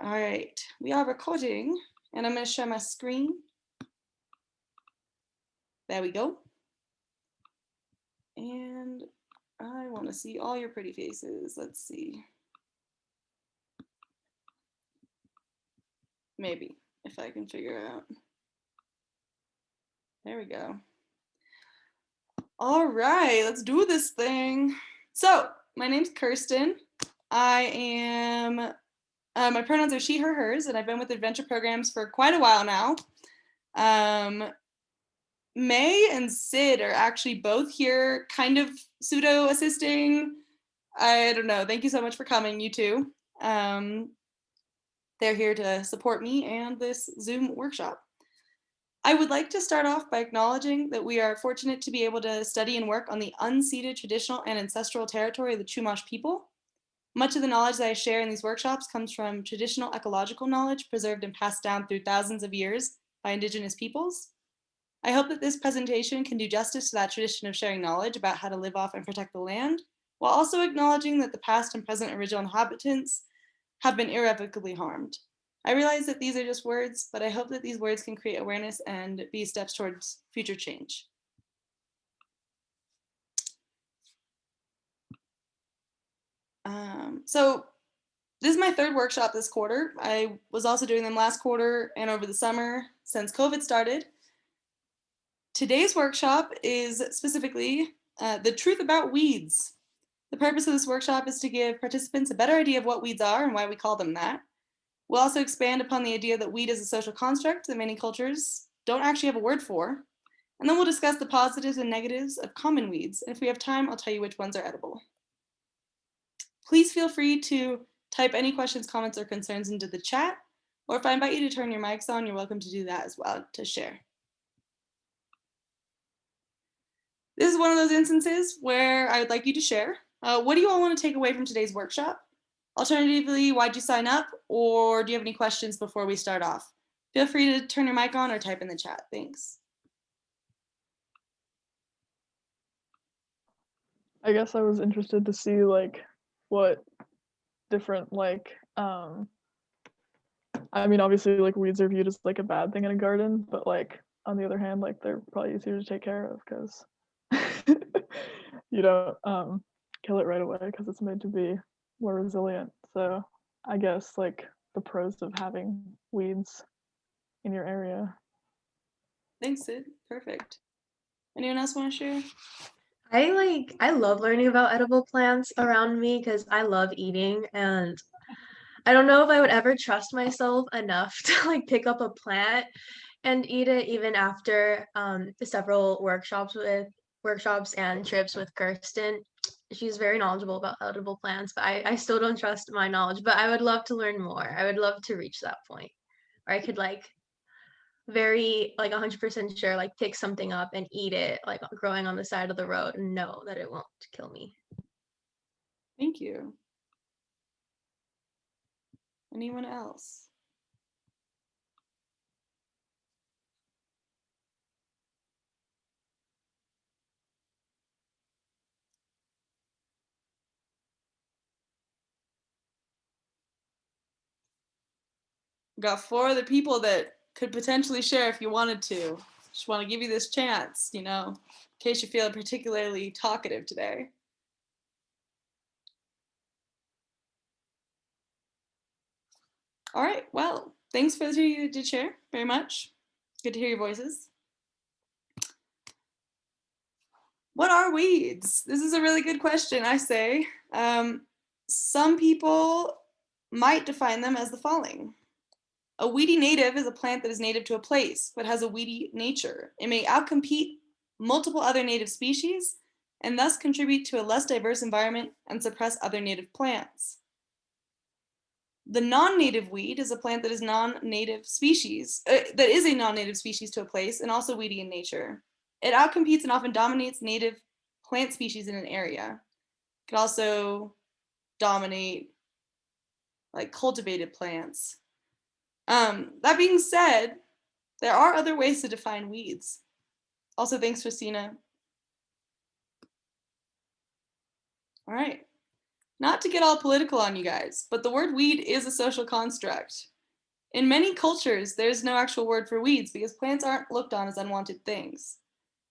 All right, we are recording and I'm going to share my screen. There we go. And I want to see all your pretty faces. Let's see. Maybe, if I can figure it out. There we go. All right, let's do this thing. So, my name's Kirsten. I am, my pronouns are she, her, hers, and I've been with Adventure Programs for quite a while now. May and Sid are actually both here, kind of pseudo assisting. I don't know. Thank you so much for coming, you two. They're here to support me and this Zoom workshop. I would like to start off by acknowledging that we are fortunate to be able to study and work on the unceded traditional and ancestral territory of the Chumash people. Much of the knowledge that I share in these workshops comes from traditional ecological knowledge preserved and passed down through thousands of years by indigenous peoples. I hope that this presentation can do justice to that tradition of sharing knowledge about how to live off and protect the land, while also acknowledging that the past and present original inhabitants have been irrevocably harmed. I realize that these are just words, but I hope that these words can create awareness and be steps towards future change. So this is my third workshop this quarter. I was also doing them last quarter and over the summer since COVID started. Today's workshop is specifically the truth about weeds. The purpose of this workshop is to give participants a better idea of what weeds are and why we call them that. We'll also expand upon the idea that weed is a social construct that many cultures don't actually have a word for. And then we'll discuss the positives and negatives of common weeds. And if we have time, I'll tell you which ones are edible. Please feel free to type any questions, comments, or concerns into the chat. Or if I invite you to turn your mics on, you're welcome to do that as well to share. This is one of those instances where I would like you to share. What do you all want to take away from today's workshop? Alternatively, why'd you sign up? Or do you have any questions before we start off? Feel free to turn your mic on or type in the chat. Thanks. I guess I was interested to see like what different like I mean obviously like weeds are viewed as like a bad thing in a garden, but like on the other hand like they're probably easier to take care of because you don't kill it right away because it's made to be more resilient. So I guess like the pros of having weeds in your area. Thanks, Sid. Perfect. Anyone else want to share? I love learning about edible plants around me because I love eating, and I don't know if I would ever trust myself enough to like pick up a plant and eat it even after several workshops and trips with Kirsten. She's very knowledgeable about edible plants, but I still don't trust my knowledge, but I would love to learn more. I would love to reach that point where I could like very like 100% sure like pick something up and eat it like growing on the side of the road and know that it won't kill me. Thank you. Anyone else? We've got 4 other people that could potentially share if you wanted to. Just want to give you this chance, you know, in case you feel particularly talkative today. All right, well, thanks for the 2 of you did share very much. Good to hear your voices. What are weeds? This is a really good question, I say. Some people might define them as the following. A weedy native is a plant that is native to a place, but has a weedy nature. It may outcompete multiple other native species and thus contribute to a less diverse environment and suppress other native plants. The non-native weed is a plant that is non-native species, that is a non-native species to a place and also weedy in nature. It outcompetes and often dominates native plant species in an area. It could also dominate like cultivated plants. That being said, there are other ways to define weeds. Also, thanks, Christina. All right. Not to get all political on you guys, but the word weed is a social construct. In many cultures, there's no actual word for weeds because plants aren't looked on as unwanted things.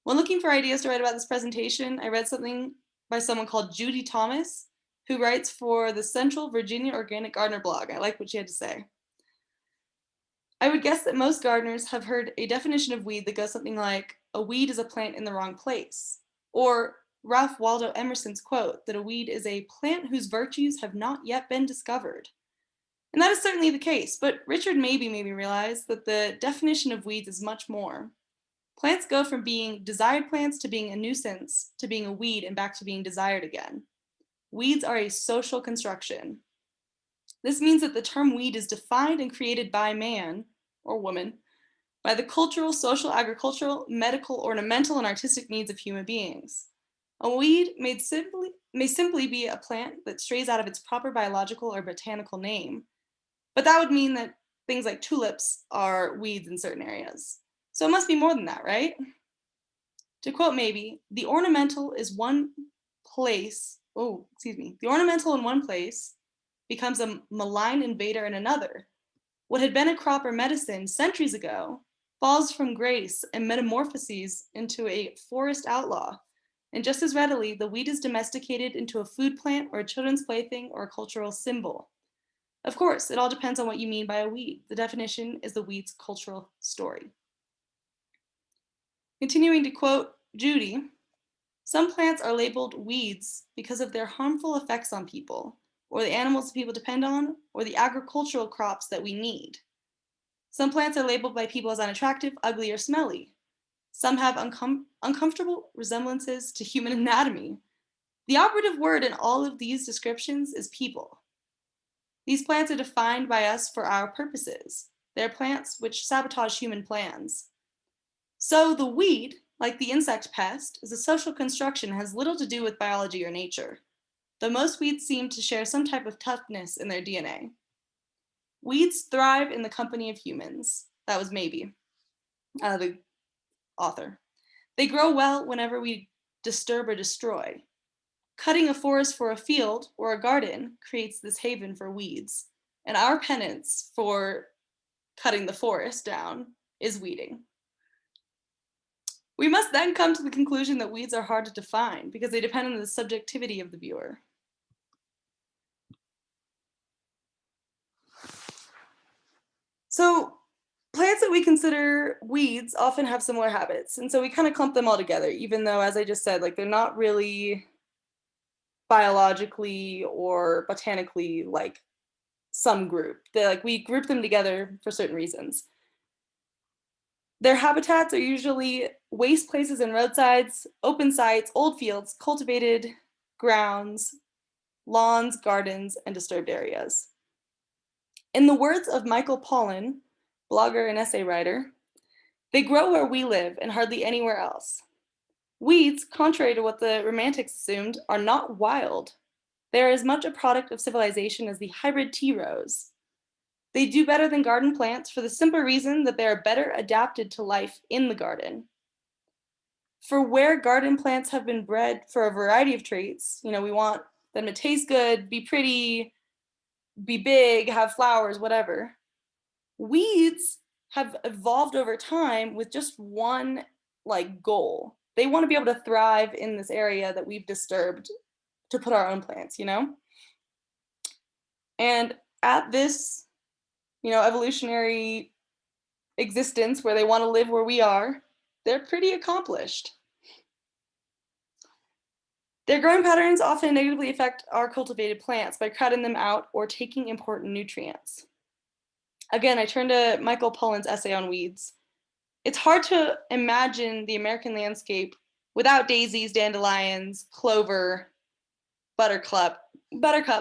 When looking for ideas to write about this presentation, I read something by someone called Judy Thomas, who writes for the Central Virginia Organic Gardener blog. I like what she had to say. I would guess that most gardeners have heard a definition of weed that goes something like, a weed is a plant in the wrong place, or Ralph Waldo Emerson's quote that a weed is a plant whose virtues have not yet been discovered. And that is certainly the case, but Richard Mabey made me realize that the definition of weeds is much more. Plants go from being desired plants to being a nuisance, to being a weed, and back to being desired again. Weeds are a social construction. This means that the term weed is defined and created by man, or woman, by the cultural, social, agricultural, medical, ornamental, and artistic needs of human beings. A weed may simply be a plant that strays out of its proper biological or botanical name, but that would mean that things like tulips are weeds in certain areas. So it must be more than that, right? To quote maybe, the ornamental in one place becomes a malign invader in another. What had been a crop or medicine centuries ago falls from grace and metamorphoses into a forest outlaw. And just as readily, the weed is domesticated into a food plant or a children's plaything or a cultural symbol. Of course, it all depends on what you mean by a weed. The definition is the weed's cultural story. Continuing to quote Judy, some plants are labeled weeds because of their harmful effects on people, or the animals people depend on, or the agricultural crops that we need. Some plants are labeled by people as unattractive, ugly, or smelly. Some have uncomfortable resemblances to human anatomy. The operative word in all of these descriptions is people. These plants are defined by us for our purposes. They're plants which sabotage human plans. So the weed, like the insect pest, is a social construction and has little to do with biology or nature, though most weeds seem to share some type of toughness in their DNA. Weeds thrive in the company of humans. That was maybe the author. They grow well whenever we disturb or destroy. Cutting a forest for a field or a garden creates this haven for weeds, and our penance for cutting the forest down is weeding. We must then come to the conclusion that weeds are hard to define because they depend on the subjectivity of the viewer. So plants that we consider weeds often have similar habits, and so we kind of clump them all together, even though, as I just said, like they're not really biologically or botanically like some group. We group them together for certain reasons. Their habitats are usually waste places and roadsides, open sites, old fields, cultivated grounds, lawns, gardens, and disturbed areas. In the words of Michael Pollan, blogger and essay writer, they grow where we live and hardly anywhere else. Weeds, contrary to what the Romantics assumed, are not wild. They are as much a product of civilization as the hybrid tea rose. They do better than garden plants for the simple reason that they are better adapted to life in the garden. For where garden plants have been bred for a variety of traits, we want them to taste good, be pretty, be big, have flowers, whatever. Weeds have evolved over time with just one goal. They want to be able to thrive in this area that we've disturbed to put our own plants, And at this, evolutionary existence where they want to live where we are, they're pretty accomplished. Their growing patterns often negatively affect our cultivated plants by crowding them out or taking important nutrients. Again, I turn to Michael Pollan's essay on weeds. It's hard to imagine the American landscape without daisies, dandelions, clover, buttercup,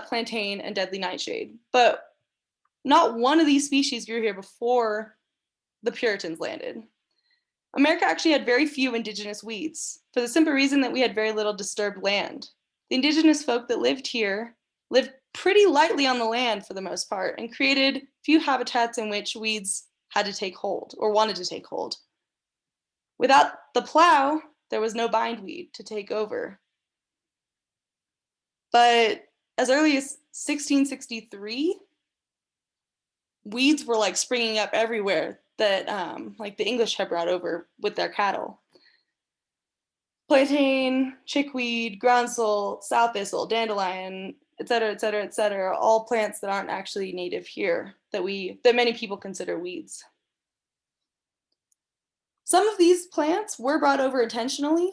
plantain, and deadly nightshade. But not one of these species grew here before the Puritans landed. America actually had very few indigenous weeds, for the simple reason that we had very little disturbed land. The indigenous folk that lived here lived pretty lightly on the land for the most part and created few habitats in which weeds had to take hold or wanted to take hold. Without the plow, there was no bindweed to take over. But as early as 1663, weeds were like springing up everywhere that like the English had brought over with their cattle. Plantain, chickweed, groundsel, sow thistle, dandelion, etc., etc., etc., all plants that aren't actually native here that many people consider weeds. Some of these plants were brought over intentionally.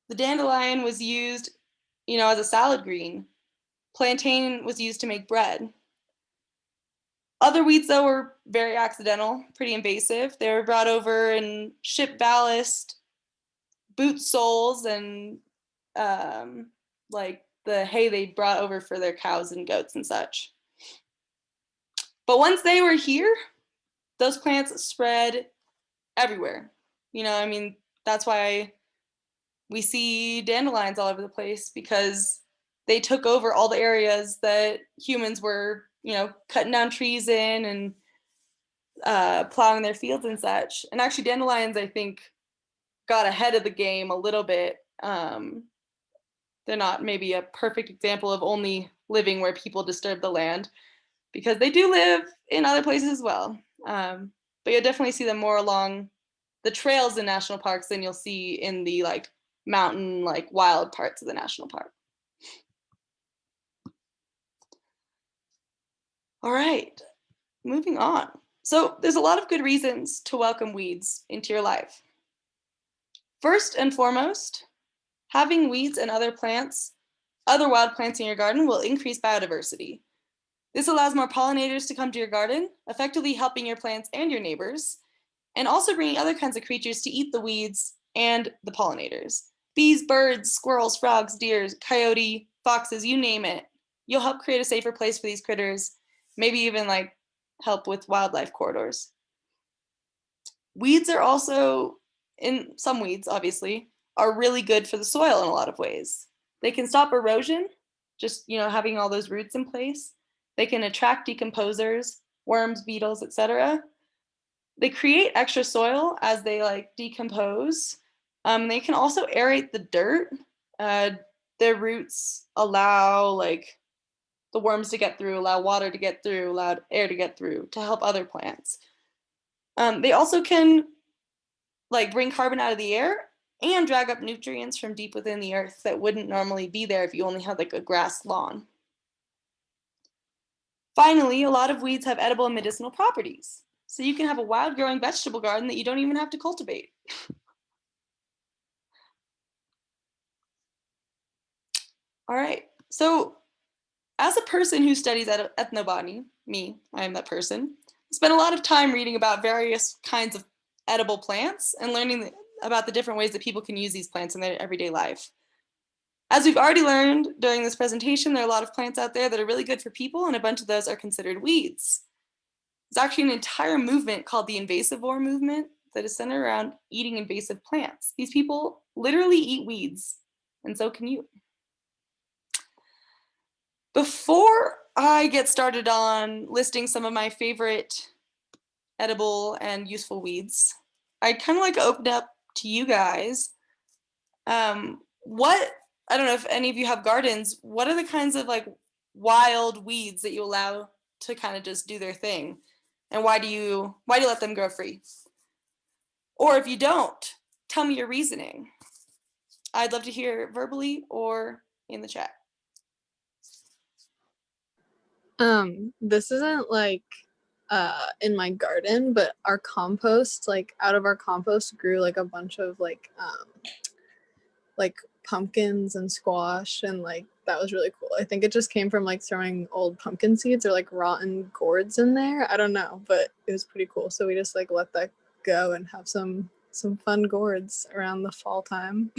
The dandelion was used, as a salad green. Plantain was used to make bread. Other weeds, though, were very accidental, pretty invasive. They were brought over in ship ballast, boot soles, and like the hay they brought over for their cows and goats and such. But once they were here, those plants spread everywhere. That's why we see dandelions all over the place, because they took over all the areas that humans were, cutting down trees in and plowing their fields and such. And actually, dandelions, I think, got ahead of the game a little bit. They're not maybe a perfect example of only living where people disturb the land, because they do live in other places as well. But you'll definitely see them more along the trails in national parks than you'll see in the like mountain, like wild parts of the national park. All right, moving on. So there's a lot of good reasons to welcome weeds into your life. First and foremost, having weeds and other wild plants in your garden will increase biodiversity. This allows more pollinators to come to your garden, effectively helping your plants and your neighbors, and also bringing other kinds of creatures to eat the weeds and the pollinators. Bees, birds, squirrels, frogs, deer, coyote, foxes, you name it. You'll help create a safer place for these critters, maybe even like help with wildlife corridors. Weeds are also, some weeds obviously, are really good for the soil in a lot of ways. They can stop erosion, just having all those roots in place. They can attract decomposers, worms, beetles, etc. They create extra soil as they like decompose. They can also aerate the dirt. Their roots allow like the worms to get through, allow water to get through, allow air to get through to help other plants. They also can like bring carbon out of the air and drag up nutrients from deep within the earth that wouldn't normally be there if you only had like a grass lawn. Finally, a lot of weeds have edible and medicinal properties. So you can have a wild growing vegetable garden that you don't even have to cultivate. All right, so as a person who studies ethnobotany, I am that person, I spent a lot of time reading about various kinds of edible plants and learning about the different ways that people can use these plants in their everyday life. As we've already learned during this presentation, there are a lot of plants out there that are really good for people, and a bunch of those are considered weeds. There's actually an entire movement called the invasivore movement that is centered around eating invasive plants. These people literally eat weeds, and so can you. Before I get started on listing some of my favorite edible and useful weeds, I'd kind of like to open up to you guys. I don't know if any of you have gardens, what are the kinds of like wild weeds that you allow to kind of just do their thing? And why do you let them grow free? Or if you don't, tell me your reasoning. I'd love to hear verbally or in the chat. This isn't like in my garden, but our compost, like out of our compost grew like a bunch of like pumpkins and squash, and like that was really cool. I think it just came from like throwing old pumpkin seeds or like rotten gourds in there. I don't know, but it was pretty cool. So we just like let that go and have some fun gourds around the fall time.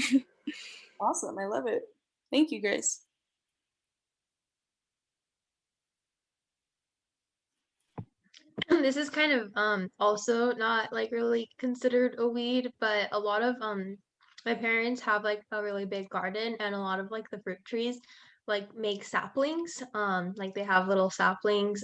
Awesome, I love it. Thank you, Grace. This is kind of also not like really considered a weed, but a lot of my parents have like a really big garden, and a lot of like the fruit trees like make saplings. Like they have little saplings.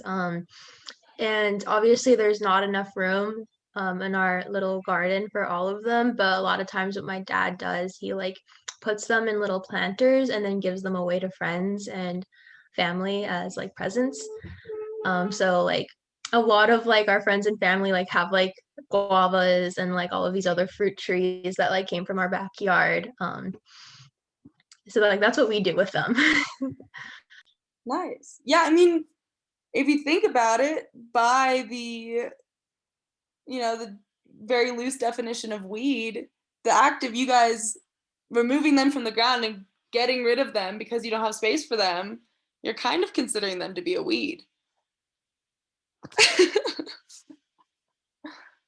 And obviously there's not enough room in our little garden for all of them, but a lot of times what my dad does, he like puts them in little planters and then gives them away to friends. And family as like presents. So like a lot of like our friends and family like have like guavas and like all of these other fruit trees that like came from our backyard. So like that's what we do with them. Nice. Yeah, I mean, if you think about it, by the the very loose definition of weed, the act of you guys removing them from the ground and getting rid of them because you don't have space for them, you're kind of considering them to be a weed.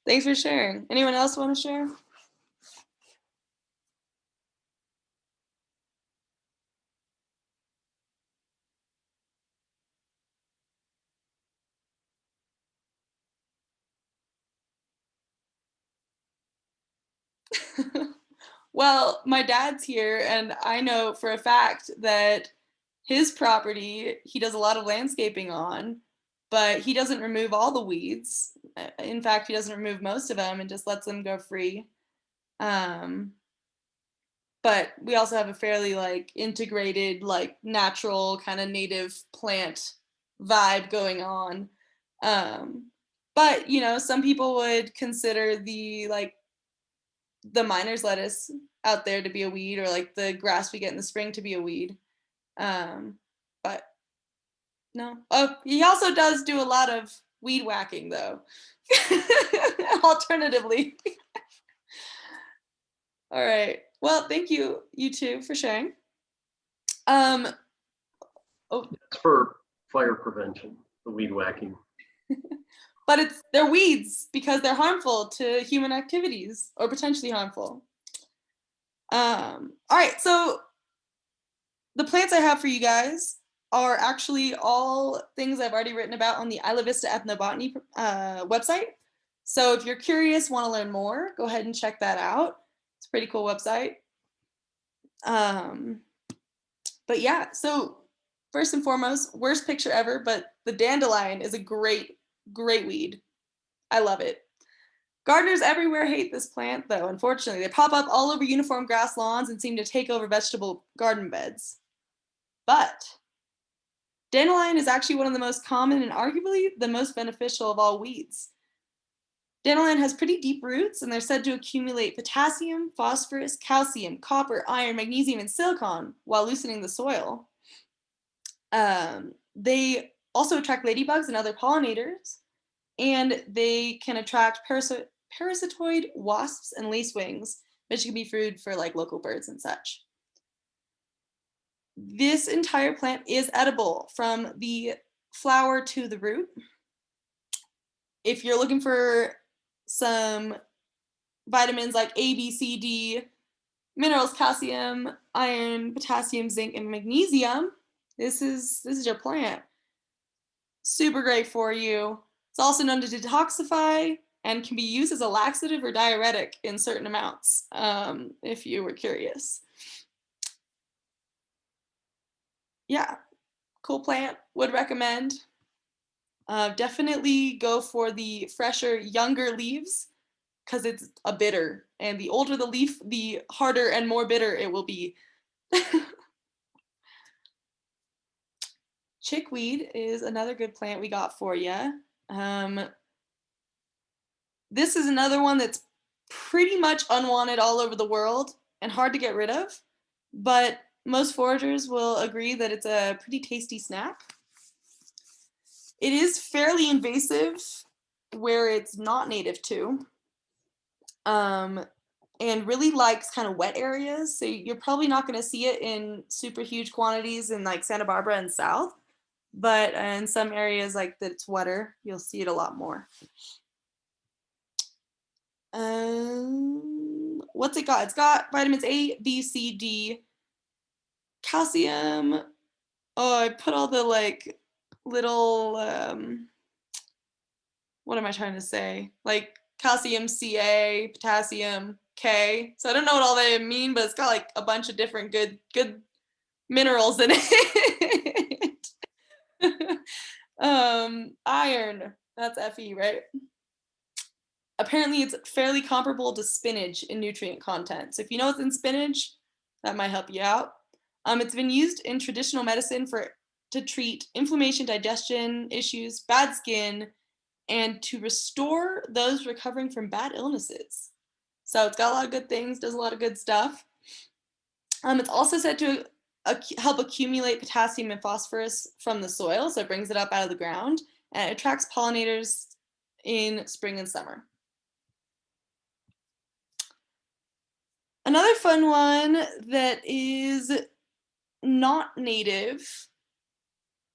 Thanks for sharing. Anyone else want to share? Well, my dad's here, and I know for a fact that his property, he does a lot of landscaping on, but he doesn't remove all the weeds. In fact, he doesn't remove most of them and just lets them go free. Um, but we also have a fairly like integrated, like natural kind of native plant vibe going on. But some people would consider the miner's lettuce out there to be a weed, or like the grass we get in the spring to be a weed. But no. Oh, he also does do a lot of weed whacking though. Alternatively. All right. Well, thank you, you two, for sharing. Oh, It's for fire prevention, the weed whacking. but they're weeds because they're harmful to human activities, or potentially harmful. All right, so the plants I have for you guys are actually all things I've already written about on the Isla Vista Ethnobotany website. So if you're curious, want to learn more, go ahead and check that out. It's a pretty cool website. But yeah, so first and foremost, worst picture ever, but the dandelion is a great, great weed. I love it. Gardeners everywhere hate this plant, though, unfortunately. They pop up all over uniform grass lawns and seem to take over vegetable garden beds. But dandelion is actually one of the most common and arguably the most beneficial of all weeds. Dandelion has pretty deep roots, and they're said to accumulate potassium, phosphorus, calcium, copper, iron, magnesium, and silicon while loosening the soil. They also attract ladybugs and other pollinators, and they can attract parasitoid wasps and lacewings, which can be food for like local birds and such. This entire plant is edible from the flower to the root. If you're looking for some vitamins like A, B, C, D, minerals, calcium, iron, potassium, zinc, and magnesium, this is your plant. Super great for you. It's also known to detoxify and can be used as a laxative or diuretic in certain amounts, if you were curious. Yeah, cool plant, would recommend. Definitely go for the fresher, younger leaves because it's a bitter, and the older the leaf, the harder and more bitter it will be. Chickweed is another good plant we got for you. This is another one that's pretty much unwanted all over the world and hard to get rid of, but most foragers will agree that it's a pretty tasty snack. It is fairly invasive where it's not native to, and really likes kind of wet areas. So you're probably not going to see it in super huge quantities in like Santa Barbara and South, but in some areas like that's wetter, you'll see it a lot more. What's it got? It's got vitamins A, B, C, D, calcium. Oh, I put all the like little, what am I trying to say? Like calcium, Ca, potassium, K. So I don't know what all they mean, but it's got like a bunch of different good minerals in it. Iron, that's Fe, right? Apparently it's fairly comparable to spinach in nutrient content. So if you know what's in spinach, that might help you out. It's been used in traditional medicine for to treat inflammation, digestion issues, bad skin, and to restore those recovering from bad illnesses. So it's got a lot of good things, does a lot of good stuff. It's also said to help accumulate potassium and phosphorus from the soil, so it brings it up out of the ground, and it attracts pollinators in spring and summer. Another fun one that is not native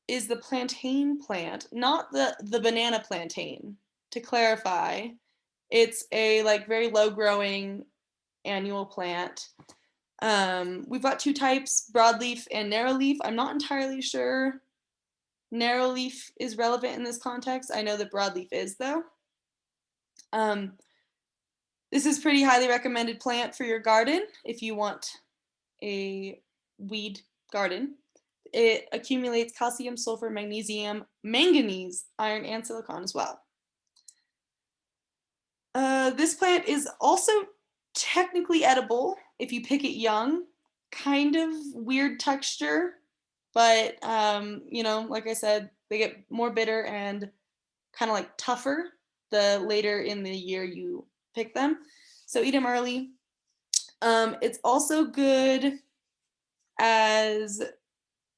is the plantain plant, not the banana plantain. To clarify, it's a like very low growing annual plant. We've got two types, broadleaf and narrowleaf. I'm not entirely sure narrowleaf is relevant in this context. I know that broadleaf is though. This is pretty highly recommended plant for your garden if you want a weed garden. It accumulates calcium, sulfur, magnesium, manganese, iron, and silicon as well. This plant is also technically edible if you pick it young. Kind of weird texture, but you know, like I said, they get more bitter and kind of like tougher the later in the year you pick them. So eat them early. It's also good as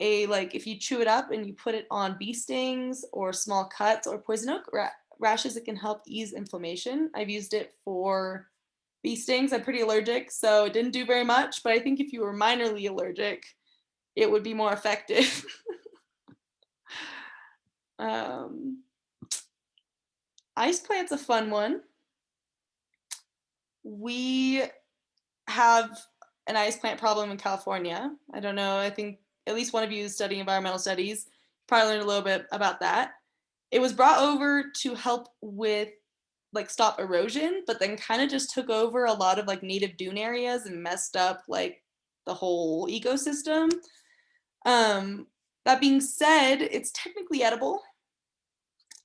a, like, if you chew it up and you put it on bee stings or small cuts or poison oak rashes, it can help ease inflammation. I've used it for bee stings. I'm pretty allergic, so it didn't do very much, but I think if you were minorly allergic, it would be more effective. Ice plant's a fun one. We have an ice plant problem in California. I don't know, I think at least one of you is studying environmental studies. Probably learned a little bit about that. It was brought over to help with like stop erosion, but then kind of just took over a lot of like native dune areas and messed up like the whole ecosystem. That being said, it's technically edible.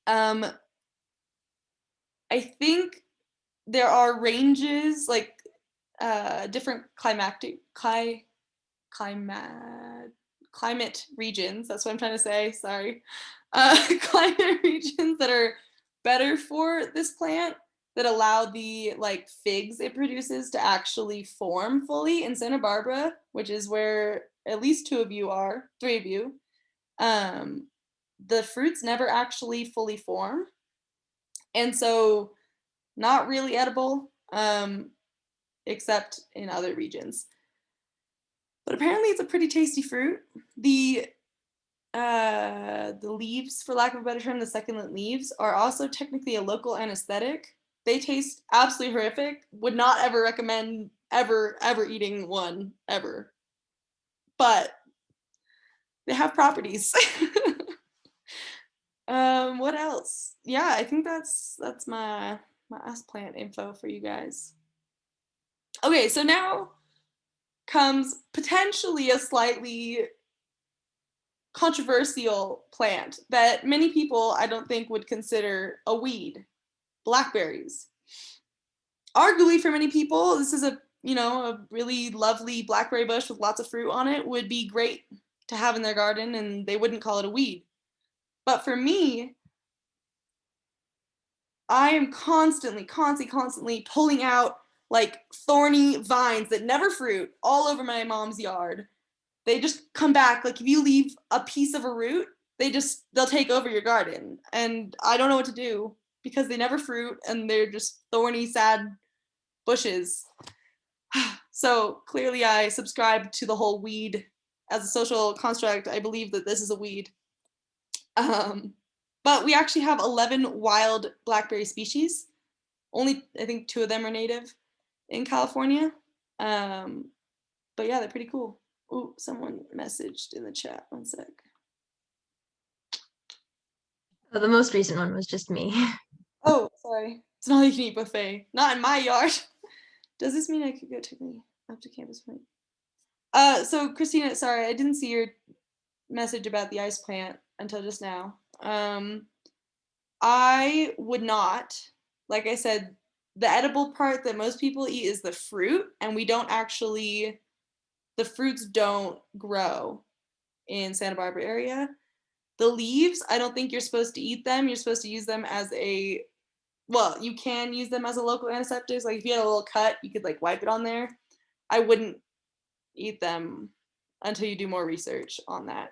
I think there are ranges, like different climate regions. That's what I'm trying to say. Sorry. Climate regions that are better for this plant, that allow the like figs it produces to actually form fully. In Santa Barbara, which is where at least three of you, the fruits never actually fully form, and so not really edible, except in other regions. But apparently it's a pretty tasty fruit. The leaves, for lack of a better term, the succulent leaves, are also technically a local anesthetic. They taste absolutely horrific. Would not ever recommend ever eating one, ever. But they have properties. What else? Yeah, I think that's my ice plant info for you guys. Okay, so now comes potentially a slightly controversial plant that many people I don't think would consider a weed: blackberries. Arguably for many people, this is a really lovely blackberry bush with lots of fruit on it, would be great to have in their garden, and they wouldn't call it a weed. But for me, I am constantly pulling out like thorny vines that never fruit all over my mom's yard. They just come back. Like if you leave a piece of a root, they'll take over your garden. And I don't know what to do because they never fruit and they're just thorny, sad bushes. So clearly I subscribe to the whole weed as a social construct. I believe that this is a weed. But we actually have 11 wild blackberry species. Only, I think, 2 of them are native in California. But yeah, they're pretty cool. Oh, someone messaged in the chat. One sec. Oh, the most recent one was just me. Oh, sorry. It's not like you can eat buffet. Not in my yard. Does this mean I could go technically up to Campus Point? So Christina, sorry, I didn't see your message about the ice plant until just now. I would not. Like I said, the edible part that most people eat is the fruit, and the fruits don't grow in Santa Barbara area. The leaves, I don't think you're supposed to eat them. You're supposed to use them as well, you can use them as a local antiseptic. Like if you had a little cut, you could like wipe it on there. I wouldn't eat them until you do more research on that.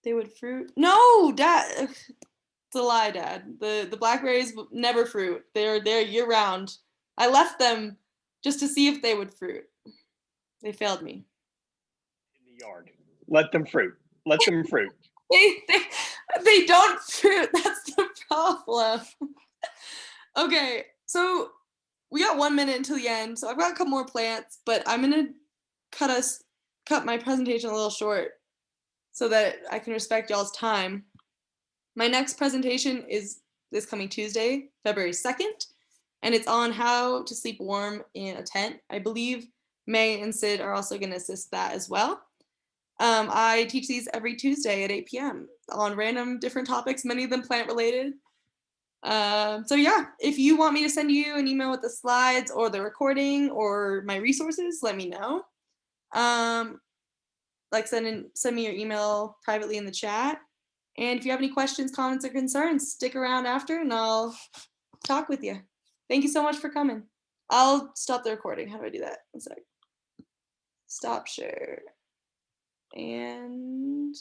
They would fruit. No, Dad. It's a lie, Dad. The blackberries never fruit. They're year round. I left them just to see if they would fruit. They failed me. In the yard. Let them fruit. Let them fruit. They don't fruit. That's the problem. Okay, so we got 1 minute until the end. So I've got a couple more plants, but I'm gonna cut my presentation a little short so that I can respect y'all's time. My next presentation is this coming Tuesday, February 2nd, and it's on how to sleep warm in a tent. I believe May and Sid are also going to assist that as well. I teach these every Tuesday at 8 p.m. on random different topics, many of them plant related. So yeah, if you want me to send you an email with the slides or the recording or my resources, let me know. Like send me your email privately in the chat. And if you have any questions, comments, or concerns, stick around after and I'll talk with you. Thank you so much for coming. I'll stop the recording. How do I do that? One sec. Stop share. And